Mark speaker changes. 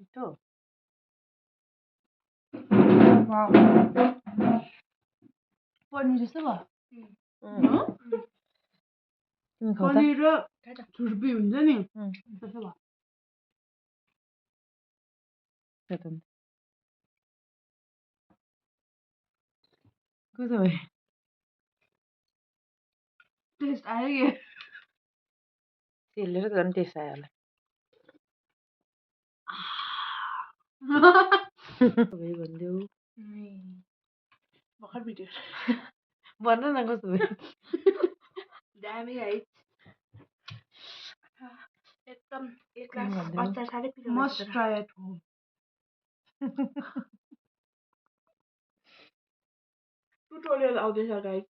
Speaker 1: Itu.
Speaker 2: Wow. Paneer 있어봐. paneer을 둘비 운전이. 있어봐.
Speaker 1: Zaten. Cosa vuoi?
Speaker 2: Taste आएगी.
Speaker 1: Sì, il resto non ti serve. Vuoi bandeau?
Speaker 2: Bakar video.
Speaker 1: Buona na cosa vuoi?
Speaker 2: Dami guys. एकदम एक glass अचार सारै पिरो. Must try at home. Tutorial आउँदैछ guys.